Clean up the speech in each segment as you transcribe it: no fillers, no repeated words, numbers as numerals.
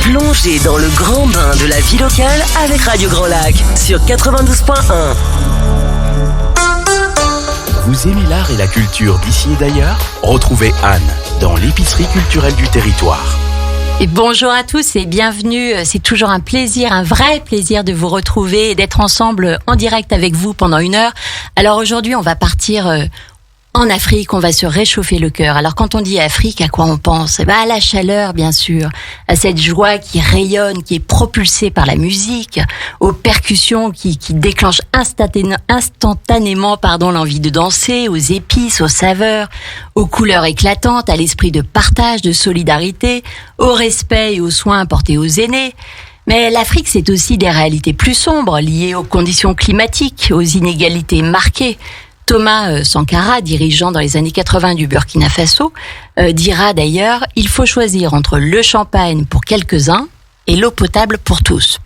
Plongez dans le grand bain de la vie locale avec Radio Grand Lac sur 92.1. Vous aimez l'art et la culture d'ici et d'ailleurs ? Retrouvez Anne dans l'épicerie culturelle du territoire. Et bonjour à tous et bienvenue. C'est toujours un plaisir, un vrai plaisir de vous retrouver et d'être ensemble en direct avec vous pendant 1 heure. Alors aujourd'hui, on va partir en Afrique, on va se réchauffer le cœur. Alors quand on dit Afrique, à quoi on pense ? À la chaleur, bien sûr, à cette joie qui rayonne, qui est propulsée par la musique, aux percussions qui déclenchent instantanément l'envie de danser, aux épices, aux saveurs, aux couleurs éclatantes, à l'esprit de partage, de solidarité, au respect et aux soins apportés aux aînés. Mais l'Afrique, c'est aussi des réalités plus sombres, liées aux conditions climatiques, aux inégalités marquées. Thomas Sankara, dirigeant dans les années 80 du Burkina Faso, dira d'ailleurs « Il faut choisir entre le champagne pour quelques-uns et l'eau potable pour tous ».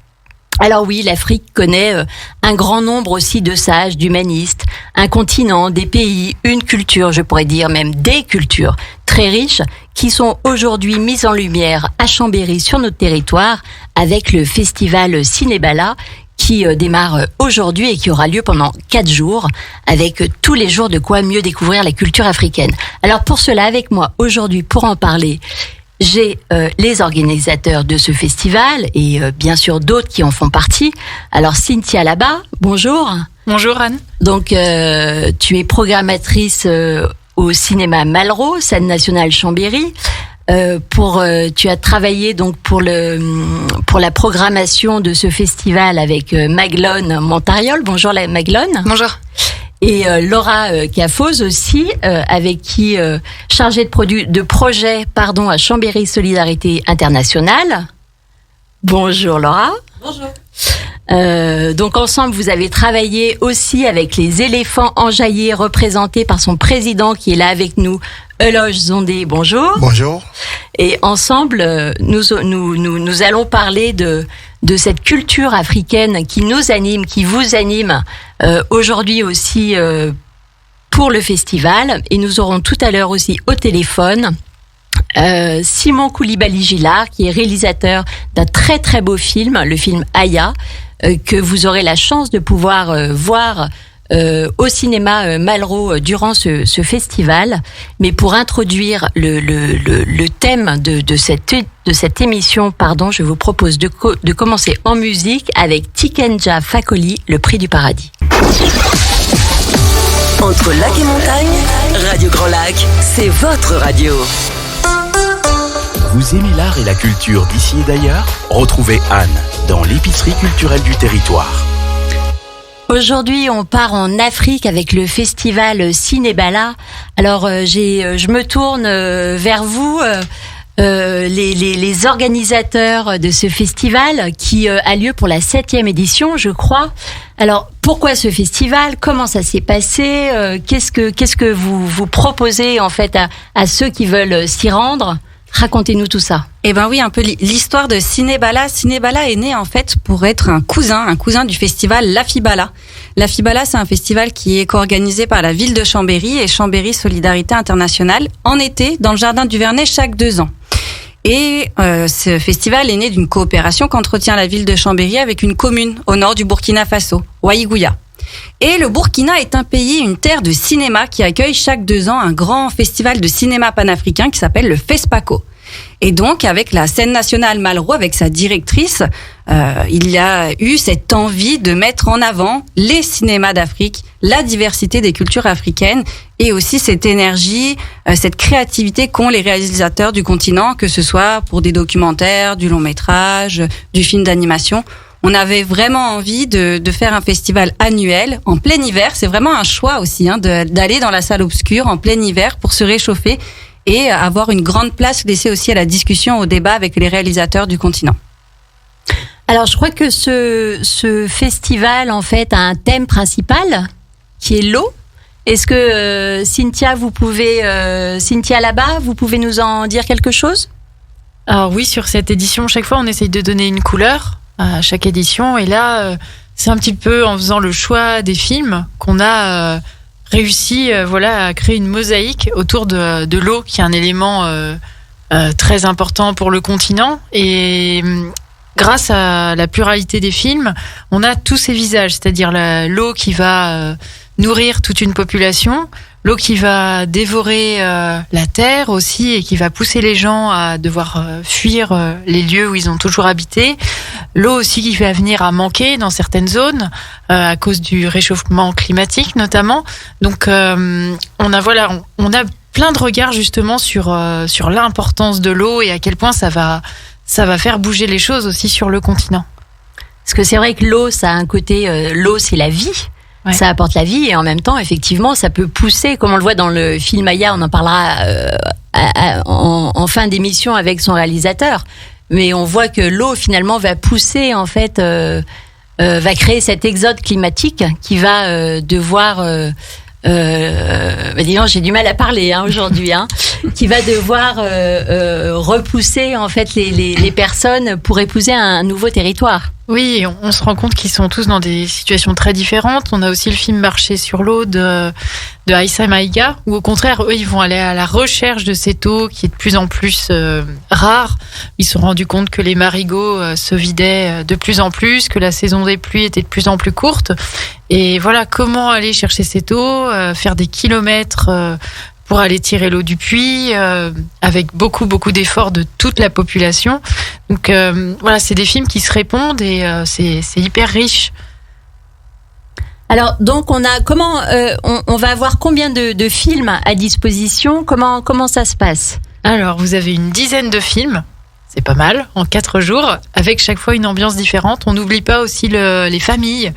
Alors oui, l'Afrique connaît un grand nombre aussi de sages, d'humanistes, un continent, des pays, une culture, je pourrais dire même des cultures très riches qui sont aujourd'hui mises en lumière à Chambéry sur notre territoire avec le festival Cinébala qui démarre aujourd'hui et qui aura lieu pendant 4 jours, avec tous les jours de quoi mieux découvrir la culture africaine. Alors pour cela, avec moi aujourd'hui, pour en parler, j'ai les organisateurs de ce festival et bien sûr d'autres qui en font partie. Alors Cynthia Laba, bonjour. Bonjour Anne. Donc tu es programmatrice au cinéma Malraux, scène nationale Chambéry. Tu as travaillé donc pour la programmation de ce festival avec Maglone Montariol. Bonjour Maglone. Bonjour. Et Laura Cafoz aussi, avec qui chargée de projet à Chambéry Solidarité Internationale. Bonjour Laura. Bonjour. Donc ensemble, vous avez travaillé aussi avec les éléphants enjaillés représentés par son président qui est là avec nous, Eloge Zondé. Bonjour. Bonjour. Et ensemble, nous allons parler de cette culture africaine qui nous anime, qui vous anime aujourd'hui aussi pour le festival. Et nous aurons tout à l'heure aussi au téléphone Simon Koulibaly-Gillard, qui est réalisateur d'un très très beau film, le film Aya, que vous aurez la chance de pouvoir voir au cinéma Malraux durant ce festival. Mais pour introduire le thème de cette émission, je vous propose de commencer en musique avec Tikenja Fakoli, Le Prix du Paradis. Entre lac et montagne, Radio Grand Lac, c'est votre radio. Vous aimez l'art et la culture d'ici et d'ailleurs ? Retrouvez Anne dans l'épicerie culturelle du territoire. Aujourd'hui, on part en Afrique avec le festival Cinébala. Alors, je me tourne vers vous, les organisateurs de ce festival qui a lieu pour la 7e édition, je crois. Alors, pourquoi ce festival ? Comment ça s'est passé ? Qu'est-ce que vous proposez en fait à ceux qui veulent s'y rendre ? Racontez-nous tout ça. Eh ben oui, un peu l'histoire de Cinébala. Cinébala est né en fait pour être un cousin du festival Lafibala. Lafibala, c'est un festival qui est co-organisé par la ville de Chambéry et Chambéry Solidarité Internationale en été dans le jardin du Vernet chaque 2 ans. Et ce festival est né d'une coopération qu'entretient la ville de Chambéry avec une commune au nord du Burkina Faso, Ouaïgouya. Et le Burkina est un pays, une terre de cinéma qui accueille chaque 2 ans un grand festival de cinéma panafricain qui s'appelle le FESPACO. Et donc, avec la scène nationale Malraux, avec sa directrice, il y a eu cette envie de mettre en avant les cinémas d'Afrique, la diversité des cultures africaines et aussi cette énergie, cette créativité qu'ont les réalisateurs du continent, que ce soit pour des documentaires, du long métrage, du film d'animation. On avait vraiment envie de faire un festival annuel en plein hiver. C'est vraiment un choix aussi d'aller dans la salle obscure en plein hiver pour se réchauffer et avoir une grande place laissée aussi à la discussion, au débat avec les réalisateurs du continent. Alors, je crois que ce festival, en fait, a un thème principal qui est l'eau. Est-ce que Cynthia là-bas, vous pouvez nous en dire quelque chose ? Alors oui, sur cette édition, chaque fois, on essaye de donner une couleur à chaque édition. Et là, c'est un petit peu en faisant le choix des films qu'on a réussi à créer une mosaïque autour de l'eau, qui est un élément très important pour le continent. Et grâce à la pluralité des films, on a tous ces visages, c'est-à-dire l'eau qui va nourrir toute une population, l'eau qui va dévorer la terre aussi et qui va pousser les gens à devoir fuir les lieux où ils ont toujours habité, l'eau aussi qui va venir à manquer dans certaines zones à cause du réchauffement climatique notamment. Donc on a plein de regards justement sur l'importance de l'eau et à quel point ça va faire bouger les choses aussi sur le continent. Parce que c'est vrai que l'eau, ça a un côté, l'eau c'est la vie. Ouais. Ça apporte la vie et en même temps, effectivement, ça peut pousser, comme on le voit dans le film Aya, on en parlera en fin d'émission avec son réalisateur. Mais on voit que l'eau, finalement, va pousser, en fait, va créer cet exode climatique qui va devoir... disons, j'ai du mal à parler aujourd'hui, qui va devoir repousser, en fait, les personnes pour épouser un nouveau territoire. Oui, on se rend compte qu'ils sont tous dans des situations très différentes. On a aussi le film Marcher sur l'eau de Aïssa Maïga, où au contraire, eux, ils vont aller à la recherche de cette eau qui est de plus en plus rare. Ils se sont rendus compte que les marigots se vidaient de plus en plus, que la saison des pluies était de plus en plus courte. Et voilà, comment aller chercher cette eau, faire des kilomètres pour aller tirer l'eau du puits, avec beaucoup d'efforts de toute la population. Donc voilà, c'est des films qui se répondent et c'est hyper riche. Alors donc on va avoir combien de films à disposition ? Comment ça se passe ? Alors vous avez une dizaine de films. C'est pas mal, en 4 jours, avec chaque fois une ambiance différente. On n'oublie pas aussi les familles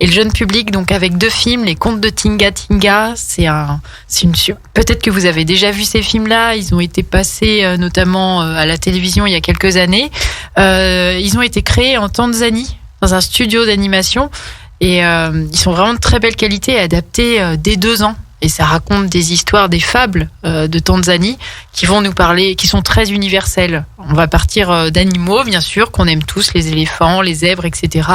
et le jeune public, donc avec 2 films, Les Contes de Tinga Tinga. Peut-être que vous avez déjà vu ces films-là. Ils ont été passés notamment à la télévision il y a quelques années. Ils ont été créés en Tanzanie, dans un studio d'animation. Et ils sont vraiment de très belle qualité, adaptés dès 2 ans. Et ça raconte des histoires, des fables de Tanzanie qui vont nous parler, qui sont très universelles. On va partir d'animaux, bien sûr, qu'on aime tous, les éléphants, les zèbres, etc.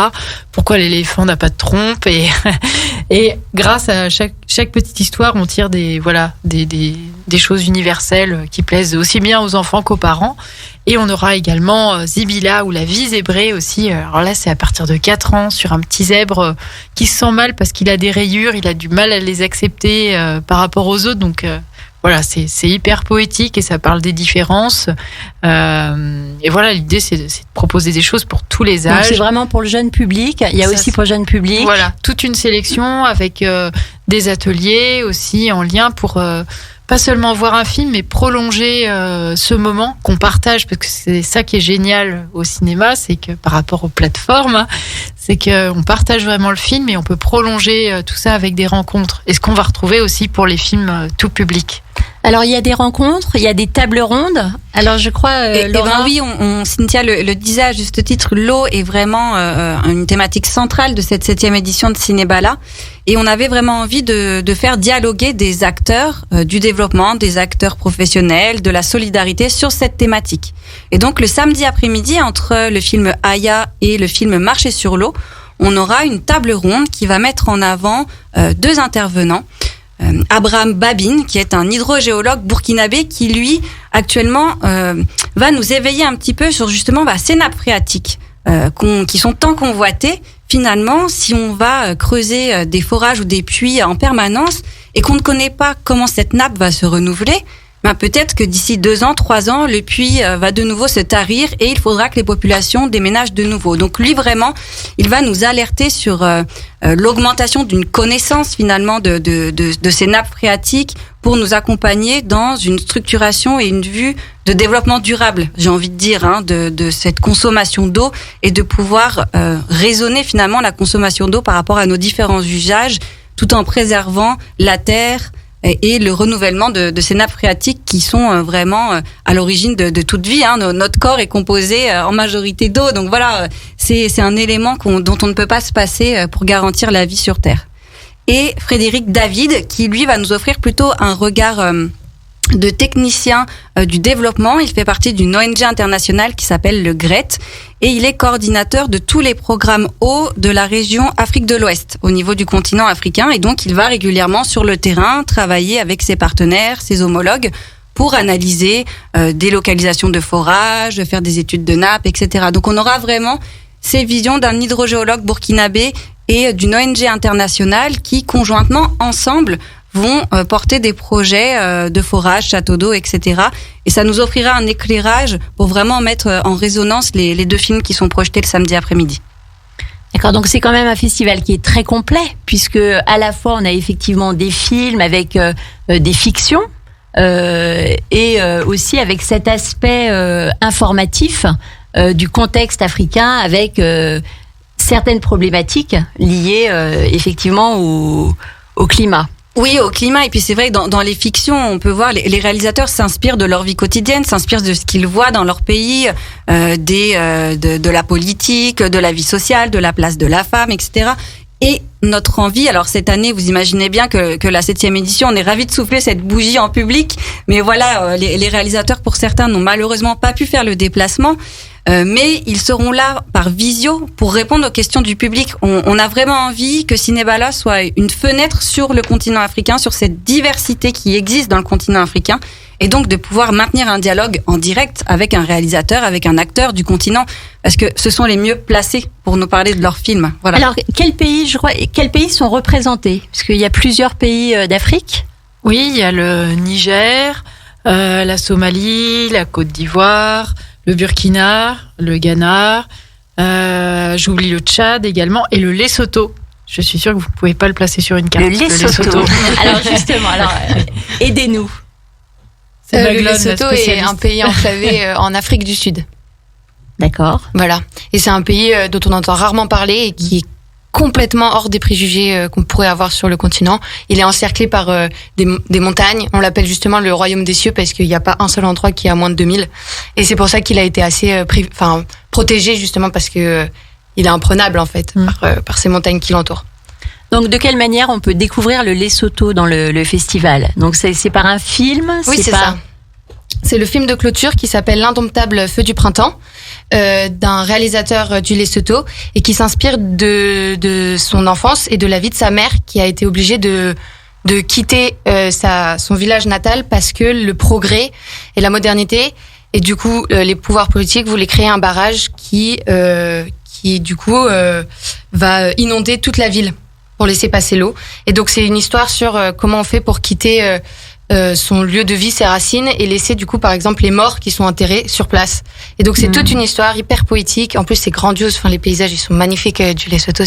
Pourquoi l'éléphant n'a pas de trompe et grâce à chaque petite histoire, on tire des choses universelles qui plaisent aussi bien aux enfants qu'aux parents. Et on aura également Zibila ou La vie zébrée aussi. Alors là, c'est à partir de 4 ans sur un petit zèbre qui se sent mal parce qu'il a des rayures, il a du mal à les accepter par rapport aux autres. Donc voilà, c'est hyper poétique et ça parle des différences. Et voilà, l'idée, c'est de proposer des choses pour tous les âges. Donc c'est vraiment pour le jeune public. Il y a aussi pour le jeune public. Voilà, toute une sélection avec des ateliers aussi en lien pour... pas seulement voir un film, mais prolonger ce moment qu'on partage, parce que c'est ça qui est génial au cinéma, c'est que par rapport aux plateformes, c'est qu'on partage vraiment le film et on peut prolonger tout ça avec des rencontres. Et ce qu'on va retrouver aussi pour les films tout public. Alors il y a des rencontres, il y a des tables rondes. Alors je crois, Laura... oui, Cynthia le disait à juste titre, l'eau est vraiment une thématique centrale de cette 7e édition de Cinébala. Et on avait vraiment envie de faire dialoguer des acteurs du développement, des acteurs professionnels, de la solidarité sur cette thématique. Et donc le samedi après-midi, entre le film Aya et le film Marcher sur l'eau, on aura une table ronde qui va mettre en avant 2 intervenants. Abraham Babine, qui est un hydrogéologue burkinabé qui, lui, actuellement, va nous éveiller un petit peu sur justement ces nappes phréatiques qui sont tant convoitées. Finalement, si on va creuser des forages ou des puits en permanence et qu'on ne connaît pas comment cette nappe va se renouveler, peut-être que d'ici 2 ans, 3 ans, le puits va de nouveau se tarir et il faudra que les populations déménagent de nouveau. Donc lui, vraiment, il va nous alerter sur l'augmentation d'une connaissance finalement de ces nappes phréatiques pour nous accompagner dans une structuration et une vue de développement durable, j'ai envie de dire, de cette consommation d'eau et de pouvoir raisonner finalement la consommation d'eau par rapport à nos différents usages tout en préservant la terre et le renouvellement de ces nappes phréatiques qui sont vraiment à l'origine de toute vie. Notre corps est composé en majorité d'eau, donc voilà, c'est un élément dont on ne peut pas se passer pour garantir la vie sur Terre. Et Frédéric David, qui lui va nous offrir plutôt un regard de technicien du développement. Il fait partie d'une ONG internationale qui s'appelle le GRET et il est coordinateur de tous les programmes eau de la région Afrique de l'Ouest au niveau du continent africain, et donc il va régulièrement sur le terrain travailler avec ses partenaires, ses homologues pour analyser des localisations de forages, faire des études de nappes, etc. Donc on aura vraiment ces visions d'un hydrogéologue burkinabé et d'une ONG internationale qui, conjointement, ensemble, vont porter des projets de forage, château d'eau, etc. Et ça nous offrira un éclairage pour vraiment mettre en résonance les deux films qui sont projetés le samedi après-midi. D'accord, donc c'est quand même un festival qui est très complet, puisque à la fois on a effectivement des films avec des fictions, et aussi avec cet aspect informatif du contexte africain avec certaines problématiques liées effectivement au climat. Oui, au climat. Et puis c'est vrai que dans les fictions, on peut voir les réalisateurs s'inspirent de leur vie quotidienne, s'inspirent de ce qu'ils voient dans leur pays, de la politique, de la vie sociale, de la place de la femme, etc. Et notre envie, alors cette année, vous imaginez bien que la 7e édition, on est ravis de souffler cette bougie en public, mais voilà, les réalisateurs, pour certains, n'ont malheureusement pas pu faire le déplacement, mais ils seront là par visio pour répondre aux questions du public. On a vraiment envie que Cinébala soit une fenêtre sur le continent africain, sur cette diversité qui existe dans le continent africain, et donc de pouvoir maintenir un dialogue en direct avec un réalisateur, avec un acteur du continent, parce que ce sont les mieux placés pour nous parler de leurs films. Voilà. Alors, quels pays sont représentés? Parce qu'il y a plusieurs pays d'Afrique. Oui, il y a le Niger, la Somalie, la Côte d'Ivoire, le Burkina, le Ghana, j'oublie le Tchad également, et le Lesotho. Je suis sûre que vous ne pouvez pas le placer sur une carte. Le Lesotho. Alors justement, aidez-nous. Le Lesotho est un pays enclavé en Afrique du Sud. D'accord. Voilà. Et c'est un pays dont on entend rarement parler et qui est complètement hors des préjugés qu'on pourrait avoir sur le continent. Il est encerclé par des montagnes. On l'appelle justement le royaume des cieux parce qu'il n'y a pas un seul endroit qui est à moins de 2000. Et c'est pour ça qu'il a été assez protégé, justement parce que il est imprenable en fait par ces montagnes qui l'entourent. Donc, de quelle manière on peut découvrir le Lesotho dans le festival? Donc, c'est par un film? Oui, c'est ça. C'est le film de clôture qui s'appelle L'indomptable feu du printemps, d'un réalisateur du Lesotho et qui s'inspire de son enfance et de la vie de sa mère qui a été obligée de quitter son village natal parce que le progrès et la modernité et du coup les pouvoirs politiques voulaient créer un barrage qui du coup va inonder toute la ville pour laisser passer l'eau. Et donc c'est une histoire sur comment on fait pour quitter son lieu de vie, ses racines, et laisser du coup par exemple les morts qui sont enterrés sur place. Et donc c'est toute une histoire hyper poétique. En plus c'est grandiose. Enfin les paysages ils sont magnifiques du Lesotho.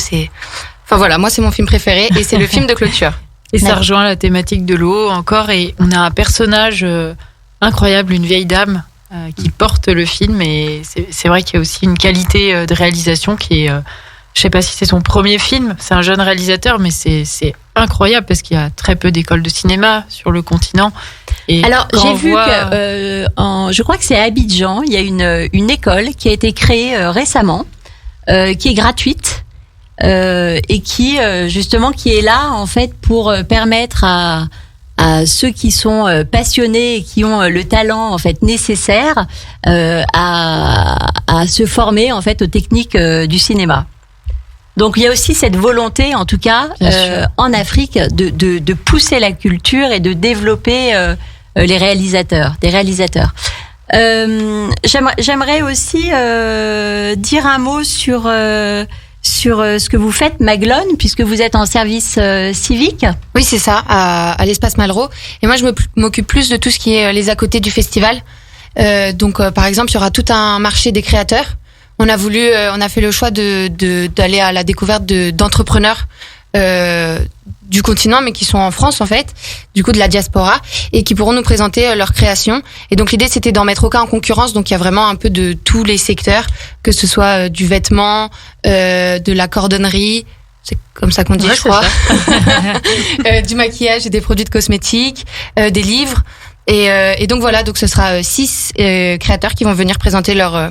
Voilà, moi c'est mon film préféré et c'est le film de clôture. Et ça rejoint la thématique de l'eau encore. Et on a un personnage incroyable, une vieille dame qui porte le film. Et c'est vrai qu'il y a aussi une qualité de réalisation qui est je sais pas si c'est son premier film, c'est un jeune réalisateur, mais c'est incroyable parce qu'il y a très peu d'écoles de cinéma sur le continent. Et alors, j'ai vu que, je crois que c'est à Abidjan, il y a une école qui a été créée récemment, qui est gratuite, et qui, justement, qui est là, en fait, pour permettre à ceux qui sont passionnés et qui ont le talent en fait nécessaire à se former en fait aux techniques du cinéma. Donc il y a aussi cette volonté, en tout cas, en Afrique, de pousser la culture et de développer des réalisateurs. J'aimerais aussi dire un mot sur ce que vous faites, Maglone, puisque vous êtes en service civique. Oui, c'est ça, à l'espace Malraux. Et moi, je m'occupe plus de tout ce qui est les à côté du festival. Donc, par exemple, il y aura tout un marché des créateurs. On a fait le choix d'aller à la découverte d'entrepreneurs du continent, mais qui sont en France en fait, du coup de la diaspora, et qui pourront nous présenter leurs créations. Et donc l'idée c'était d'en mettre aucun en concurrence, donc il y a vraiment un peu de tous les secteurs, que ce soit du vêtement, de la cordonnerie, c'est comme ça qu'on dit, je crois, du maquillage et des produits de cosmétiques, des livres. Et donc voilà, donc ce sera 6 créateurs qui vont venir présenter leurs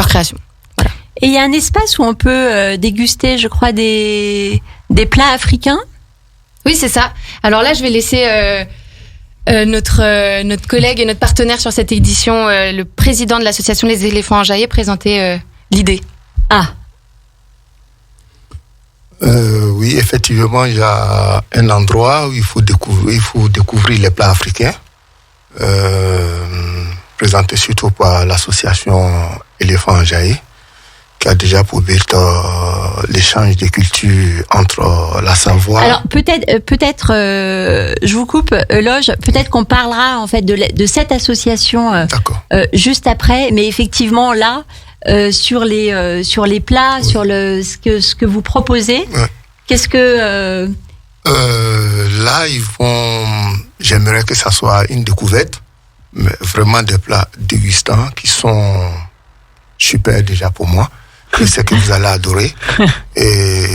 créations. Voilà. Et il y a un espace où on peut déguster, je crois, des plats africains. Oui, c'est ça. Alors là, je vais laisser notre collègue et notre partenaire sur cette édition, le président de l'association Les Éléphants Enjaillés, présenter l'idée. Ah. Oui, effectivement, il y a un endroit où il faut découvrir les plats africains. présenté surtout par l'association Éléphant Enjaillé, qui a déjà pour but l'échange des cultures entre la Savoie. Alors peut-être, je vous coupe, Loge. Peut-être qu'on parlera en fait de cette association juste après. Mais effectivement là, sur les plats, sur ce que vous proposez, qu'est-ce que là j'aimerais que ça soit une découverte, mais vraiment des plats dégustants qui sont super déjà pour moi. Je sais que vous allez adorer. Et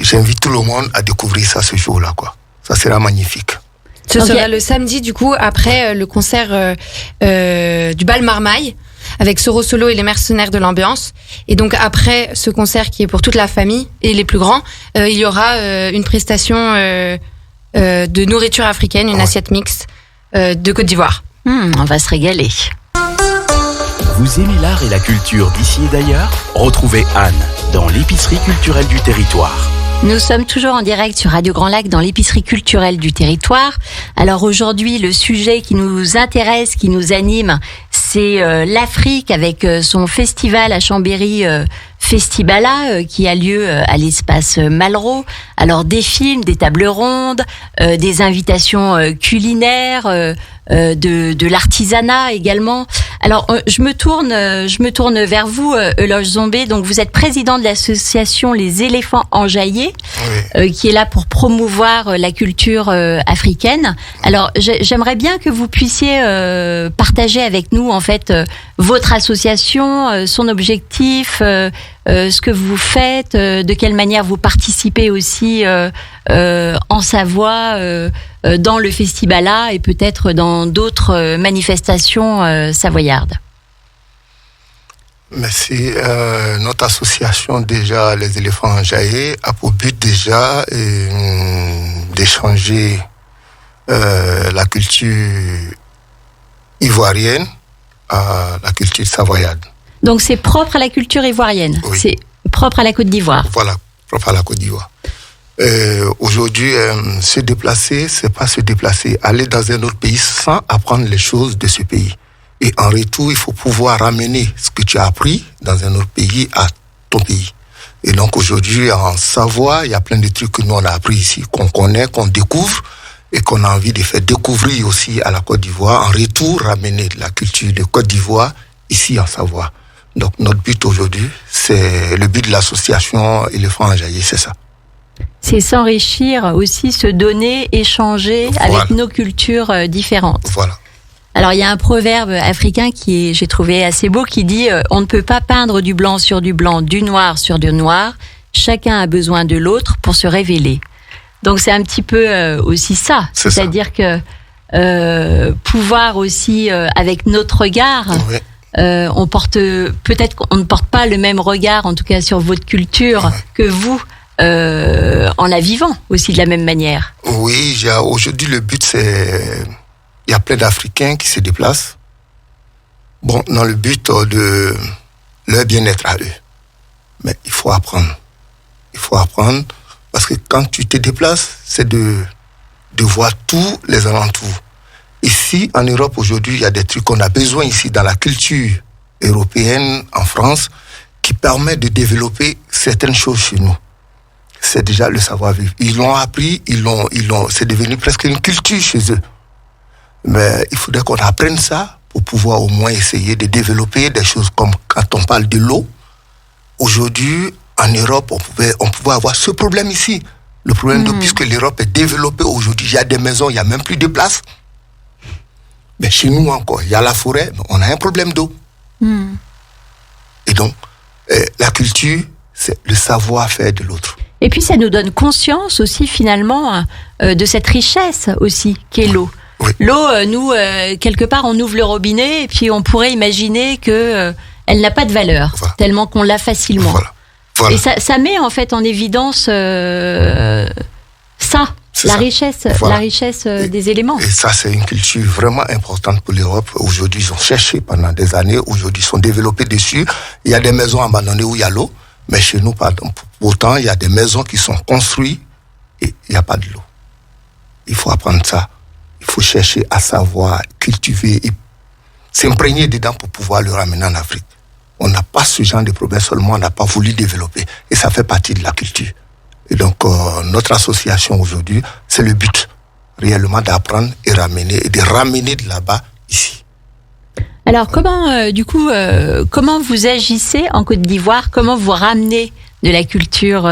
j'invite tout le monde à découvrir ça ce jour-là, quoi. Ça sera magnifique. Ce sera le samedi, du coup, après le concert du Bal Marmaille, avec Soro Solo et les mercenaires de l'ambiance. Et donc, après ce concert qui est pour toute la famille et les plus grands, il y aura une prestation de nourriture africaine, une assiette mixte de Côte d'Ivoire. On va se régaler. Vous aimez l'art et la culture d'ici et d'ailleurs? Retrouvez Anne dans l'épicerie culturelle du territoire. Nous sommes toujours en direct sur Radio Grand Lac dans l'épicerie culturelle du territoire. Alors aujourd'hui, le sujet qui nous intéresse, qui nous anime, c'est l'Afrique avec son festival à Chambéry, Festibala, qui a lieu à l'espace Malraux. Alors des films, des tables rondes, des invitations culinaires, de l'artisanat également. Alors je me tourne vers vous, Eloge Zombé. Donc vous êtes président de l'association Les Éléphants Enjaillés, qui est là pour promouvoir la culture africaine. Alors j'aimerais bien que vous puissiez partager avec nous en fait votre association, son objectif, ce que vous faites, de quelle manière vous participez aussi en Savoie, dans le Festibala et peut-être dans d'autres manifestations savoyardes. Merci. Notre association, déjà, Les Éléphants Enjaillés, a pour but déjà d'échanger la culture ivoirienne à la culture savoyarde. Donc c'est propre à la culture ivoirienne, c'est propre à la Côte d'Ivoire. Voilà, propre à la Côte d'Ivoire. Aujourd'hui, se déplacer, c'est pas se déplacer, aller dans un autre pays sans apprendre les choses de ce pays. Et en retour, il faut pouvoir ramener ce que tu as appris dans un autre pays à ton pays. Et donc aujourd'hui, en Savoie, il y a plein de trucs que nous on a appris ici, qu'on connaît, qu'on découvre et qu'on a envie de faire découvrir aussi à la Côte d'Ivoire. En retour, ramener la culture de Côte d'Ivoire ici en Savoie. Donc notre but aujourd'hui, c'est le but de l'association Éléphants Enjaillés, c'est ça. C'est s'enrichir aussi, se donner, échanger avec nos cultures différentes. Voilà. Alors il y a un proverbe africain qui est, j'ai trouvé assez beau, qui dit on ne peut pas peindre du blanc sur du blanc, du noir sur du noir. Chacun a besoin de l'autre pour se révéler. Donc c'est un petit peu aussi ça. C'est-à-dire que pouvoir aussi avec notre regard. On porte peut-être qu'on ne porte pas le même regard, en tout cas sur votre culture, que vous, en la vivant aussi de la même manière. Oui, aujourd'hui le but c'est, il y a plein d'Africains qui se déplacent, bon, dans le but de leur bien-être à eux. Mais il faut apprendre. Il faut apprendre parce que quand tu te déplaces, c'est de voir tous les alentours. Ici, en Europe, aujourd'hui, il y a des trucs qu'on a besoin ici dans la culture européenne, en France, qui permet de développer certaines choses chez nous. C'est déjà le savoir-vivre. Ils l'ont appris, c'est devenu presque une culture chez eux. Mais il faudrait qu'on apprenne ça pour pouvoir au moins essayer de développer des choses comme quand on parle de l'eau. Aujourd'hui, en Europe, on pouvait avoir ce problème ici. Le problème d'eau, puisque l'Europe est développée aujourd'hui, il y a des maisons, il n'y a même plus de place. Mais chez nous encore, il y a la forêt, mais on a un problème d'eau. Et donc, la culture, c'est le savoir-faire de l'autre. Et puis ça nous donne conscience aussi finalement de cette richesse aussi qu'est l'eau. Oui. L'eau, nous, quelque part, on ouvre le robinet et puis on pourrait imaginer que elle n'a pas de valeur, tellement qu'on l'a facilement. Voilà. Et ça met en fait en évidence la richesse des éléments. Et ça, c'est une culture vraiment importante pour l'Europe. Aujourd'hui, ils ont cherché pendant des années. Aujourd'hui, ils sont développés dessus. Il y a des maisons abandonnées où il y a l'eau. Mais chez nous, pourtant, il y a des maisons qui sont construites et il n'y a pas de l'eau. Il faut apprendre ça. il faut chercher à savoir, cultiver et s'imprégner dedans pour pouvoir le ramener en Afrique. On n'a pas ce genre de problème, seulement on n'a pas voulu développer. Et ça fait partie de la culture. Et donc, notre association aujourd'hui, c'est le but, réellement d'apprendre et de ramener de là-bas ici. Alors, comment vous agissez en Côte d'Ivoire? Comment vous ramenez de la culture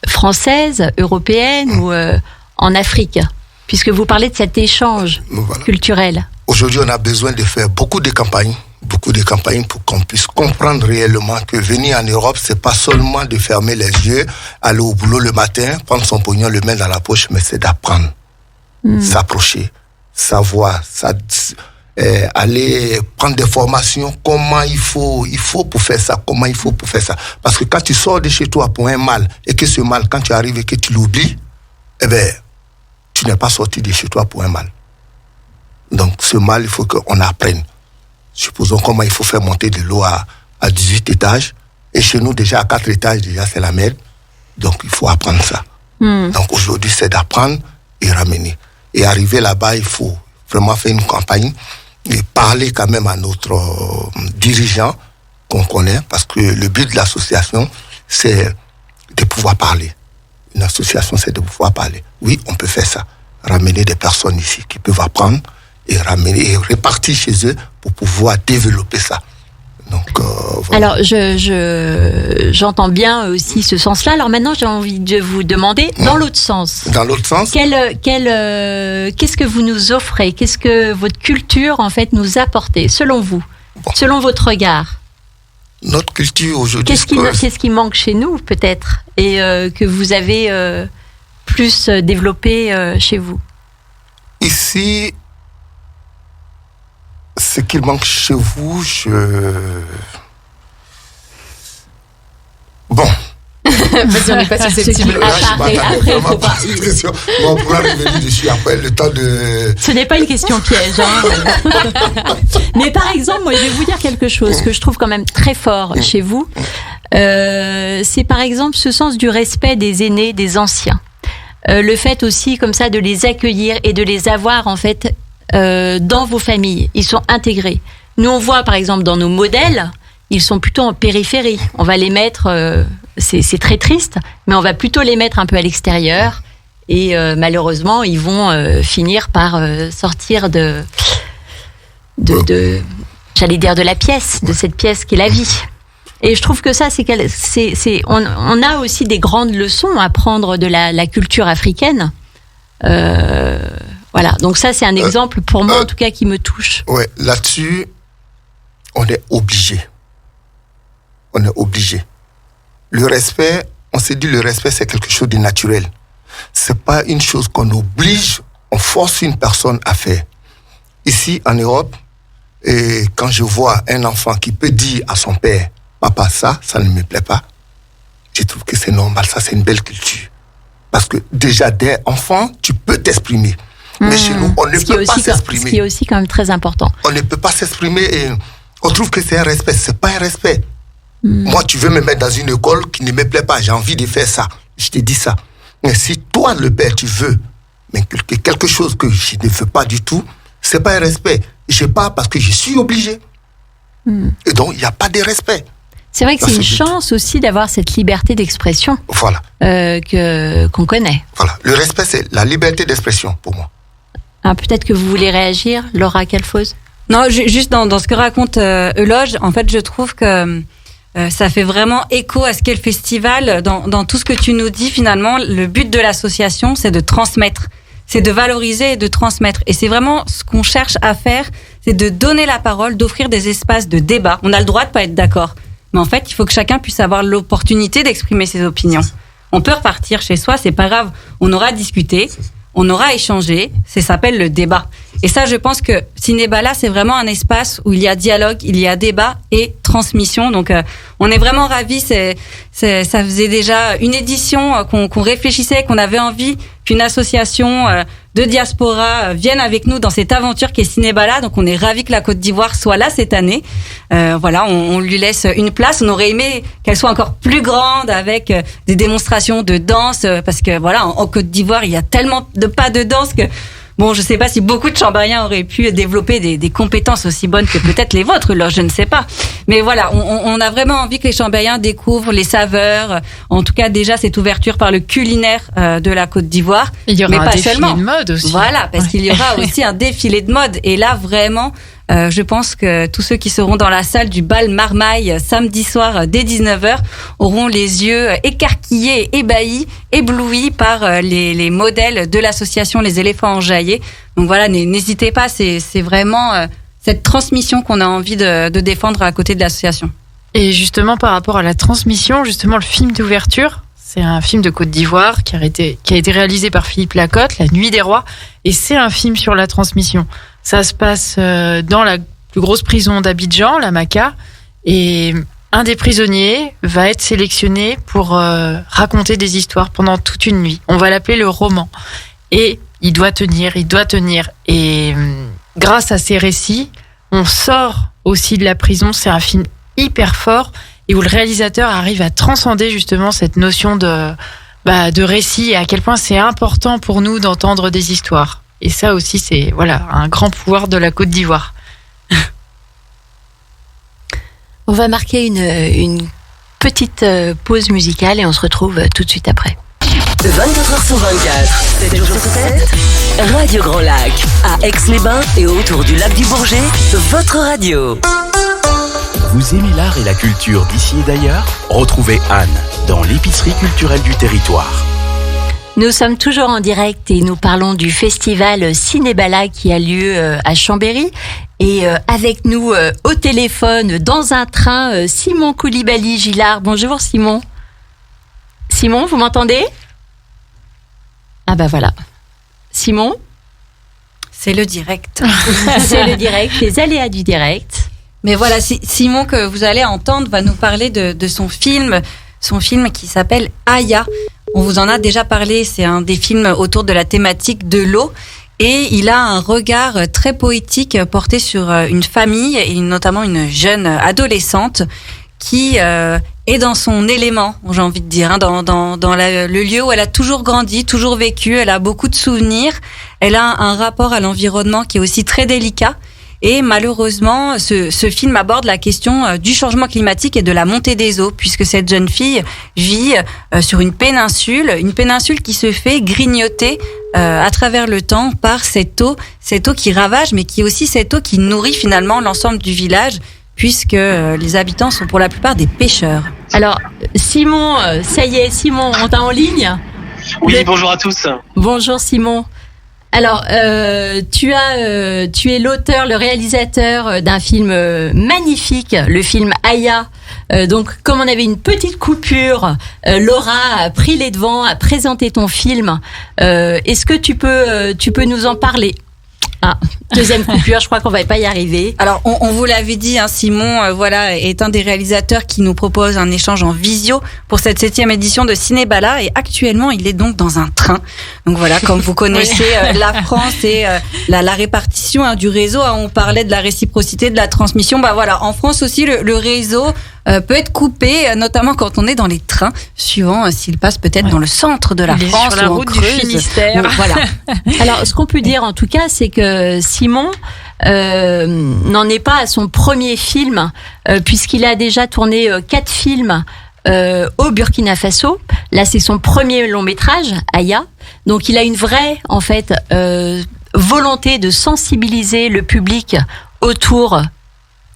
française, européenne ou en Afrique? Puisque vous parlez de cet échange culturel. Aujourd'hui, on a besoin de faire beaucoup de campagnes pour qu'on puisse comprendre réellement que venir en Europe, c'est pas seulement de fermer les yeux, aller au boulot le matin, prendre son pognon, le mettre dans la poche, mais c'est d'apprendre, s'approcher, savoir, aller prendre des formations, comment il faut pour faire ça, Parce que quand tu sors de chez toi pour un mal, et que ce mal, quand tu arrives et que tu l'oublies, tu n'es pas sorti de chez toi pour un mal. Donc ce mal, il faut qu'on apprenne. Supposons comment il faut faire monter de l'eau à 18 étages. Et chez nous, déjà, à 4 étages, déjà, c'est la merde. Donc, il faut apprendre ça. Donc, aujourd'hui, c'est d'apprendre et ramener. Et arriver là-bas, il faut vraiment faire une campagne et parler quand même à notre dirigeant qu'on connaît. Parce que le but de l'association, c'est de pouvoir parler. Une association, c'est de pouvoir parler. Oui, on peut faire ça. Ramener des personnes ici qui peuvent apprendre et ramener et répartir chez eux pour pouvoir développer ça. Donc, voilà. Alors, j'entends bien aussi ce sens-là. Alors maintenant, j'ai envie de vous demander, dans l'autre sens. Dans l'autre sens. Qu'est-ce que vous nous offrez? Qu'est-ce que votre culture, en fait, nous apporte, selon vous, selon votre regard? Notre culture aujourd'hui. Qu'est-ce qui manque chez nous, peut-être, et que vous avez plus développé chez vous? Ici, ce qu'il manque chez vous, Bon. Vas-y, on n'est pas susceptible. On pourra revenir dessus après le temps de... Ce n'est pas une question piège. Mais par exemple, moi, je vais vous dire quelque chose que je trouve quand même très fort chez vous. C'est par exemple ce sens du respect des aînés, des anciens. Le fait aussi, comme ça, de les accueillir et de les avoir, en fait, dans vos familles. Ils sont intégrés. Nous, on voit, par exemple, dans nos modèles, ils sont plutôt en périphérie. On va les mettre, c'est très triste, mais on va plutôt les mettre un peu à l'extérieur. Et malheureusement, ils vont finir par sortir j'allais dire de la pièce, de cette pièce qu'est la vie. Et je trouve que ça, on a aussi des grandes leçons à prendre de la culture africaine. Voilà, donc ça, c'est un exemple pour moi, en tout cas, qui me touche. Ouais, là-dessus, on est obligé. Le respect, on s'est dit, le respect, c'est quelque chose de naturel. C'est pas une chose qu'on oblige, on force une personne à faire. Ici, en Europe, et quand je vois un enfant qui peut dire à son père, papa, ça ne me plaît pas, je trouve que c'est normal, ça, c'est une belle culture. Parce que déjà, dès enfant, tu peux t'exprimer. Mais chez nous, on ne peut pas s'exprimer. Ce qui est aussi quand même très important. On ne peut pas s'exprimer et on trouve que c'est un respect. C'est pas un respect. Moi, tu veux me mettre dans une école qui ne me plaît pas. J'ai envie de faire ça. Je te dis ça. Mais si toi, le père, tu veux m'inculquer quelque chose que je ne veux pas du tout, c'est pas un respect. Je pars parce que je suis obligé. Et donc, il n'y a pas de respect. C'est vrai que c'est une chance aussi d'avoir cette liberté d'expression. Voilà. Qu'on connaît. Voilà. Le respect, c'est la liberté d'expression pour moi. Ah, peut-être que vous voulez réagir, Laura Calfoz? Non, juste dans ce que raconte Euloge, en fait, je trouve que ça fait vraiment écho à ce qu'est le festival. Dans tout ce que tu nous dis, finalement, le but de l'association, c'est de transmettre. C'est de valoriser et de transmettre. Et c'est vraiment ce qu'on cherche à faire, c'est de donner la parole, d'offrir des espaces de débat. On a le droit de pas être d'accord. Mais en fait, il faut que chacun puisse avoir l'opportunité d'exprimer ses opinions. On peut repartir chez soi, c'est pas grave. On aura discuté, on aura échangé. Ça s'appelle le débat. Et ça, je pense que Cinébala, c'est vraiment un espace où il y a dialogue, il y a débat et transmission. Donc, on est vraiment ravis. Ça faisait déjà une édition qu'on réfléchissait, qu'on avait envie qu'une association de diaspora vienne avec nous dans cette aventure qui est Cinébala. Donc, on est ravis que la Côte d'Ivoire soit là cette année. Voilà, on lui laisse une place. On aurait aimé qu'elle soit encore plus grande avec des démonstrations de danse, parce que voilà, en Côte d'Ivoire, il y a tellement de pas de danse que bon, je sais pas si beaucoup de Chambériens auraient pu développer des compétences aussi bonnes que peut-être les vôtres, là, je ne sais pas. Mais voilà, on a vraiment envie que les Chambériens découvrent les saveurs. En tout cas, déjà, cette ouverture par le culinaire de la Côte d'Ivoire. Il y aura mais un pas défilé seulement. de mode aussi. Voilà, parce qu'il y aura aussi un défilé de mode. Et là, vraiment, je pense que tous ceux qui seront dans la salle du bal Marmaille samedi soir dès 19h auront les yeux écarquillés, ébahis, éblouis par les modèles de l'association Les Éléphants Enjaillés. Donc voilà, n'hésitez pas, c'est vraiment cette transmission qu'on a envie de défendre à côté de l'association. Et justement, par rapport à la transmission, justement, le film d'ouverture, c'est un film de Côte d'Ivoire qui a été réalisé par Philippe Lacotte, La Nuit des Rois, et c'est un film sur la transmission. Ça se passe dans la plus grosse prison d'Abidjan, la Maca, et un des prisonniers va être sélectionné pour raconter des histoires pendant toute une nuit. On va l'appeler le roman. Et il doit tenir. Et grâce à ces récits, on sort aussi de la prison. C'est un film hyper fort et où le réalisateur arrive à transcender justement cette notion de récit et à quel point c'est important pour nous d'entendre des histoires. Et ça aussi, c'est un grand pouvoir de la Côte d'Ivoire. On va marquer une petite pause musicale et on se retrouve tout de suite après. 24h/24, 7 jours sur 7, Radio Grand Lac, à Aix-les-Bains et autour du lac du Bourget, votre radio. Vous aimez l'art et la culture d'ici et d'ailleurs? Retrouvez Anne dans l'épicerie culturelle du territoire. Nous sommes toujours en direct et nous parlons du festival Cinébala qui a lieu à Chambéry. Et avec nous au téléphone, dans un train, Simon Koulibaly-Gillard. Bonjour Simon. Simon, vous m'entendez? Ah bah voilà. Simon? C'est le direct. C'est le direct, les aléas du direct. Mais voilà, Simon que vous allez entendre va nous parler de son film qui s'appelle Aya. On vous en a déjà parlé, c'est un des films autour de la thématique de l'eau. Et il a un regard très poétique porté sur une famille, et notamment une jeune adolescente qui est dans son élément, j'ai envie de dire, dans le lieu où elle a toujours grandi, toujours vécu, elle a beaucoup de souvenirs, elle a un rapport à l'environnement qui est aussi très délicat. Et malheureusement, ce film aborde la question du changement climatique et de la montée des eaux, puisque cette jeune fille vit sur une péninsule qui se fait grignoter à travers le temps par cette eau qui ravage, mais qui est aussi cette eau qui nourrit finalement l'ensemble du village, puisque les habitants sont pour la plupart des pêcheurs. Alors, Simon, ça y est, Simon, on t'a en ligne? Oui, bonjour à tous. Bonjour Simon. Alors, tu es l'auteur, le réalisateur d'un film magnifique, le film Aya. Donc, comme on avait une petite coupure, Laura a pris les devants, a présenté ton film. Est-ce que tu peux nous en parler? Ah, deuxième coupure, je crois qu'on va pas y arriver. Alors, on vous l'avait dit, hein, Simon, est un des réalisateurs qui nous propose un échange en visio pour cette 7e édition de Cinébala, et actuellement, il est donc dans un train. Donc voilà, comme vous connaissez la France et la répartition du réseau, hein, on parlait de la réciprocité, de la transmission. Bah voilà, en France aussi, le réseau peut être coupé, notamment quand on est dans les trains, suivant s'il passe peut-être dans le centre de la France sur la route du Finistère. Donc, voilà. Alors, ce qu'on peut dire en tout cas, c'est que Simon n'en est pas à son premier film, puisqu'il a déjà tourné 4 films au Burkina Faso. Là, c'est son premier long métrage, Aya. Donc, il a une vraie, en fait, volonté de sensibiliser le public autour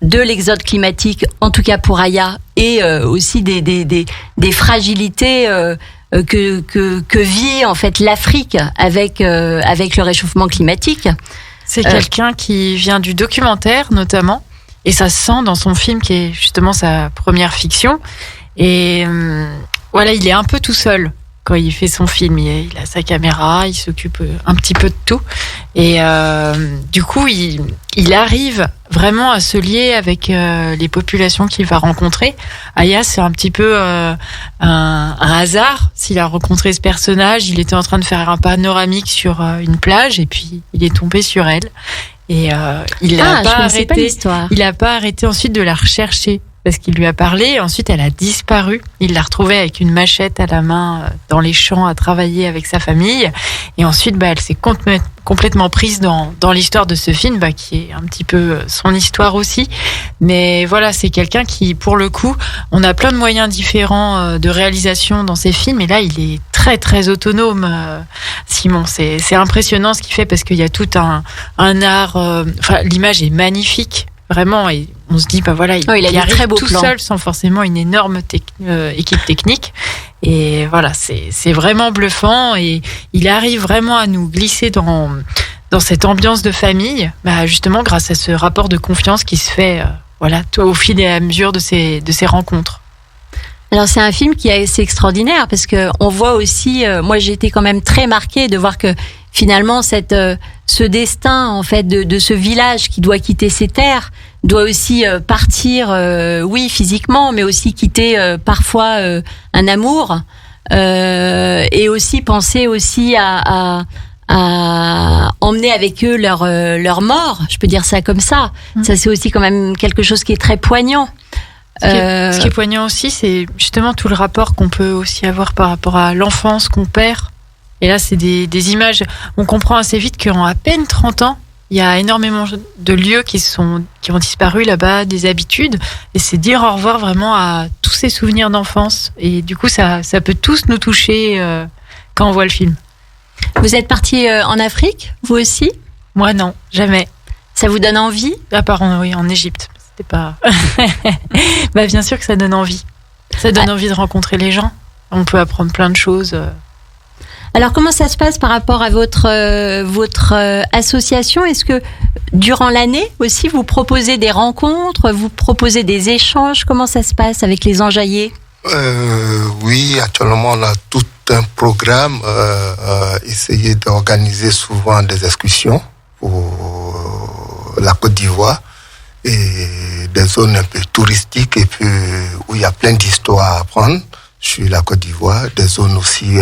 de l'exode climatique, en tout cas pour Aya, et aussi des fragilités que vit en fait l'Afrique avec le réchauffement climatique. C'est quelqu'un qui vient du documentaire notamment, et ça se sent dans son film qui est justement sa première fiction. Et voilà, il est un peu tout seul. quand il fait son film. Il a sa caméra, il s'occupe un petit peu de tout. Et du coup, il arrive vraiment à se lier avec les populations qu'il va rencontrer. Aya, c'est un petit peu un hasard. S'il a rencontré ce personnage, il était en train de faire un panoramique sur une plage et puis il est tombé sur elle. Et il n'a pas arrêté ensuite de la rechercher. Parce qu'il lui a parlé, ensuite elle a disparu. Il l'a retrouvée avec une machette à la main dans les champs à travailler avec sa famille. Et ensuite, elle s'est complètement prise dans l'histoire de ce film, qui est un petit peu son histoire aussi. Mais voilà, c'est quelqu'un qui, pour le coup, on a plein de moyens différents de réalisation dans ses films. Et là, il est très, très autonome, Simon. C'est impressionnant ce qu'il fait parce qu'il y a tout un art... l'image est magnifique. Vraiment, et on se dit, il arrive très beau tout seul sans forcément une énorme équipe technique. Et voilà, c'est vraiment bluffant et il arrive vraiment à nous glisser dans cette ambiance de famille, justement grâce à ce rapport de confiance qui se fait au fil et à mesure de ces rencontres. Alors c'est un film qui est assez extraordinaire parce que on voit aussi, moi j'ai été quand même très marquée de voir que finalement ce destin en fait de ce village qui doit quitter ses terres doit aussi partir, physiquement, mais aussi quitter parfois un amour et aussi penser aussi à emmener avec eux leur mort. Je peux dire ça comme ça. Ça c'est aussi quand même quelque chose qui est très poignant. Ce qui est poignant aussi, c'est justement tout le rapport qu'on peut aussi avoir par rapport à l'enfance qu'on perd. Et là, c'est des images. On comprend assez vite qu'en à peine 30 ans, il y a énormément de lieux qui ont disparu là-bas, des habitudes. Et c'est dire au revoir vraiment à tous ces souvenirs d'enfance. Et du coup, ça peut tous nous toucher quand on voit le film. Vous êtes parti en Afrique, vous aussi ? Moi, non, jamais. Ça vous donne envie ? À part en Égypte. C'était pas... bien sûr que ça donne envie. Ça donne envie de rencontrer les gens. On peut apprendre plein de choses. Alors, comment ça se passe par rapport à votre association ? Est-ce que durant l'année aussi, vous proposez des rencontres, vous proposez des échanges ? Comment ça se passe avec les enjaillés ? Oui, actuellement, on a tout un programme, essayer d'organiser souvent des excursions pour la Côte d'Ivoire et des zones un peu touristiques et puis où il y a plein d'histoires à apprendre sur la Côte d'Ivoire, des zones aussi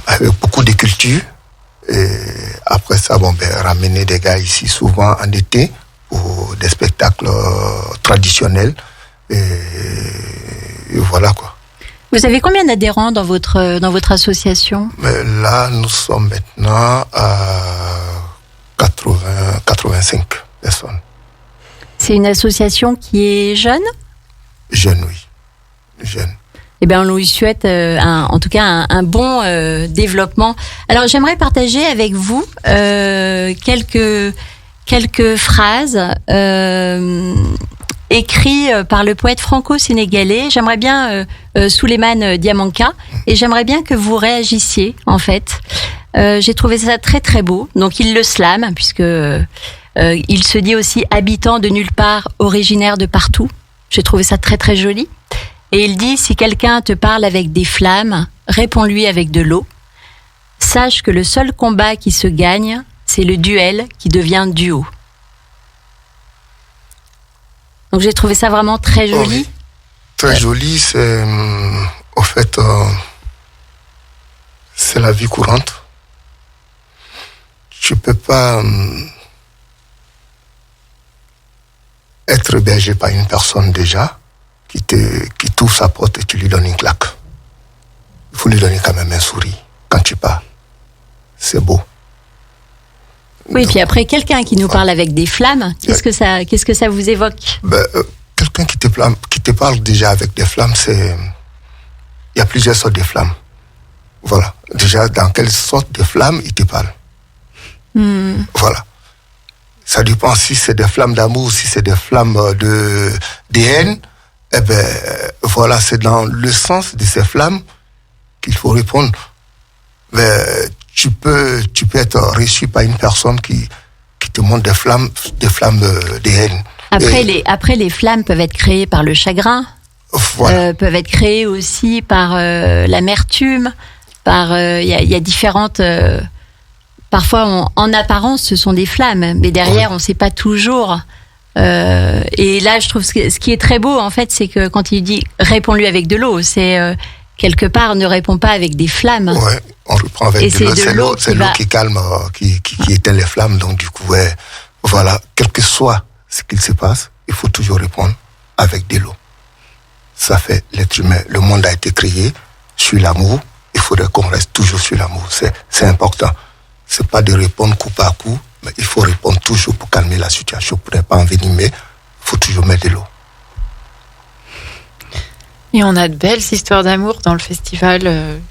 avec beaucoup de culture. Et après ça, ramener des gars ici souvent en été pour des spectacles traditionnels. Et voilà quoi. Vous avez combien d'adhérents dans votre association ? Là, nous sommes maintenant à 85 personnes. C'est une association qui est jeune ? Jeune, oui. Jeune. Eh bien, on lui souhaite en tout cas un bon développement. Alors, j'aimerais partager avec vous quelques phrases écrites par le poète franco-sénégalais. J'aimerais bien Souleymane Diamanka et j'aimerais bien que vous réagissiez en fait. J'ai trouvé ça très très beau. Donc, il le slame puisque il se dit aussi habitant de nulle part, originaire de partout. J'ai trouvé ça très très joli. Et il dit, si quelqu'un te parle avec des flammes, réponds-lui avec de l'eau. Sache que le seul combat qui se gagne, c'est le duel qui devient duo. Donc j'ai trouvé ça vraiment très joli. Oui. Très joli, c'est au fait, c'est la vie courante. Tu peux pas être hébergé par une personne déjà qui t'ouvre sa porte et tu lui donnes une claque. Il faut lui donner quand même un sourire quand tu pars. C'est beau. Oui, donc, puis après, quelqu'un qui nous parle avec des flammes, qu'est-ce que ça vous évoque ? Quelqu'un qui te parle déjà avec des flammes, il y a plusieurs sortes de flammes. Voilà. Déjà, dans quelle sorte de flammes il te parle. Voilà. Ça dépend si c'est des flammes d'amour, si c'est des flammes de haine. Voilà, c'est dans le sens de ces flammes qu'il faut répondre. Tu peux être reçu par une personne qui te montre des flammes de haine. Après, les flammes peuvent être créées par le chagrin. Voilà. peuvent être créées aussi par l'amertume, il y a différentes. Parfois, en apparence, ce sont des flammes, mais derrière, on ne sait pas toujours. Et là, je trouve ce qui est très beau, en fait, c'est que quand il dit réponds-lui avec de l'eau, c'est quelque part ne réponds pas avec des flammes. Ouais, on reprend avec de l'eau. C'est l'eau qui calme, qui éteint les flammes. Donc du coup, voilà, quel que soit ce qu'il se passe, il faut toujours répondre avec de l'eau. Ça fait l'être humain. Le monde a été créé sur l'amour. Il faudrait qu'on reste toujours sur l'amour. C'est important. C'est pas de répondre coup par coup, mais il faut répondre toujours pour calmer la situation, pour ne pas envenimer. Il faut toujours mettre de l'eau. Et on a de belles histoires d'amour dans le festival.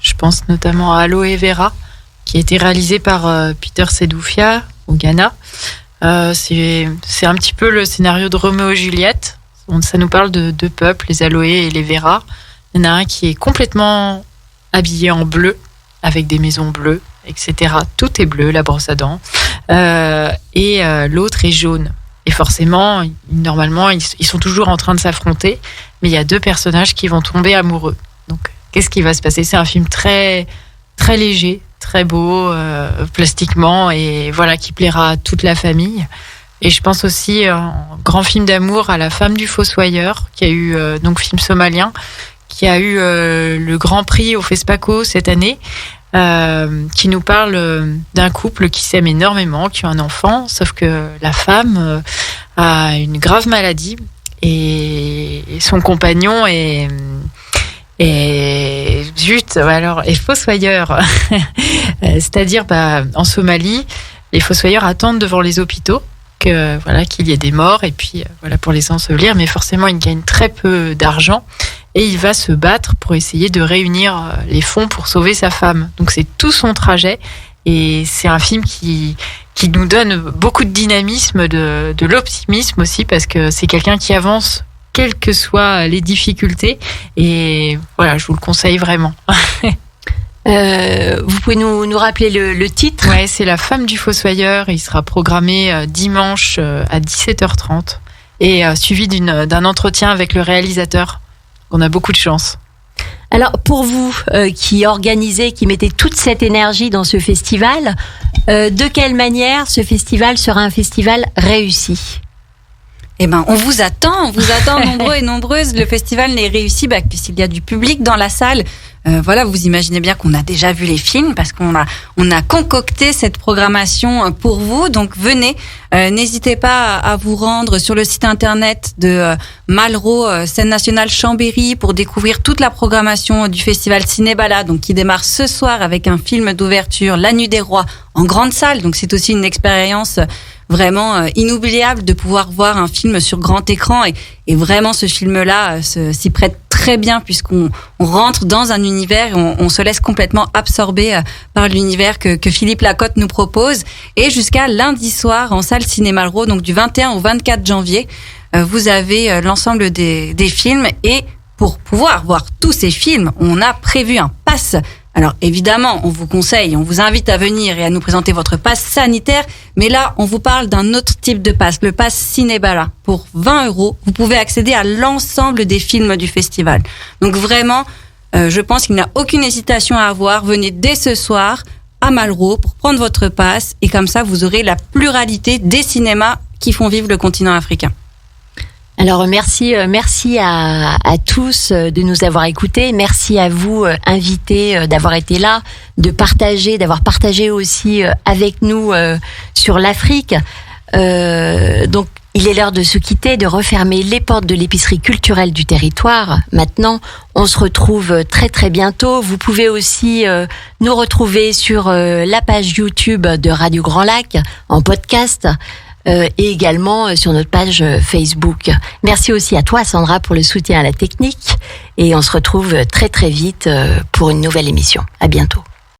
Je pense notamment à Aloe Vera, qui a été réalisé par Peter Sedoufia au Ghana. C'est un petit peu le scénario de Roméo et Juliette. Ça nous parle de deux peuples, les Aloe et les Vera. Il y en a un qui est complètement habillé en bleu, avec des maisons bleues, etc. Tout est bleu, la brosse à dents. Et l'autre est jaune. Et forcément, normalement, ils sont toujours en train de s'affronter, mais il y a deux personnages qui vont tomber amoureux. Donc, qu'est-ce qui va se passer ? C'est un film très, très léger, très beau, plastiquement, et voilà, qui plaira à toute la famille. Et je pense aussi un grand film d'amour à La femme du fossoyeur, qui a eu, donc film somalien, qui a eu le Grand Prix au FESPACO cette année, qui nous parle d'un couple qui s'aime énormément, qui a un enfant, sauf que la femme a une grave maladie et son compagnon est fossoyeur. C'est-à-dire, en Somalie, les fossoyeurs attendent devant les hôpitaux qu'il y ait des morts et puis pour les ensevelir, mais forcément ils gagnent très peu d'argent et il va se battre pour essayer de réunir les fonds pour sauver sa femme. Donc c'est tout son trajet et c'est un film qui nous donne beaucoup de dynamisme, de l'optimisme aussi, parce que c'est quelqu'un qui avance quelles que soient les difficultés, et voilà, je vous le conseille vraiment. Vous pouvez nous rappeler le titre ? Ouais, c'est La femme du fossoyeur. Il sera programmé dimanche à 17h30 et suivi d'un entretien avec le réalisateur. On a beaucoup de chance. Alors, pour vous qui organisez, qui mettez toute cette énergie dans ce festival, de quelle manière ce festival sera un festival réussi ? Eh ben, on vous attend nombreux et nombreuses. Le festival n'est réussi puisqu'il y a du public dans la salle. Voilà, vous imaginez bien qu'on a déjà vu les films parce qu'on a concocté cette programmation pour vous. Donc venez, n'hésitez pas à vous rendre sur le site internet de Malraux, Scène nationale Chambéry, pour découvrir toute la programmation du festival Cinébala, donc qui démarre ce soir avec un film d'ouverture, La Nuit des Rois, en grande salle. Donc c'est aussi une expérience vraiment inoubliable de pouvoir voir un film sur grand écran, et vraiment ce film-là s'y prête très bien puisqu'on rentre dans un univers et on se laisse complètement absorber par l'univers que Philippe Lacotte nous propose. Et jusqu'à lundi soir en salle Ciné-Malraux, donc du 21 au 24 janvier, vous avez l'ensemble des films, et pour pouvoir voir tous ces films, on a prévu un pass. Alors évidemment, on vous conseille, on vous invite à venir et à nous présenter votre pass sanitaire, mais là, on vous parle d'un autre type de pass, le pass Cinébala. Pour 20 €, vous pouvez accéder à l'ensemble des films du festival. Donc vraiment, je pense qu'il n'y a aucune hésitation à avoir. Venez dès ce soir à Malraux pour prendre votre pass, et comme ça, vous aurez la pluralité des cinémas qui font vivre le continent africain. Alors merci à tous de nous avoir écoutés. Merci à vous, invités, d'avoir été là, d'avoir partagé aussi avec nous sur l'Afrique. Donc il est l'heure de se quitter, de refermer les portes de l'épicerie culturelle du territoire. Maintenant, on se retrouve très très bientôt. Vous pouvez aussi nous retrouver sur la page YouTube de Radio Grand Lac en podcast. Et également sur notre page Facebook. Merci aussi à toi, Sandra, pour le soutien à la technique. Et on se retrouve très très vite pour une nouvelle émission. À bientôt.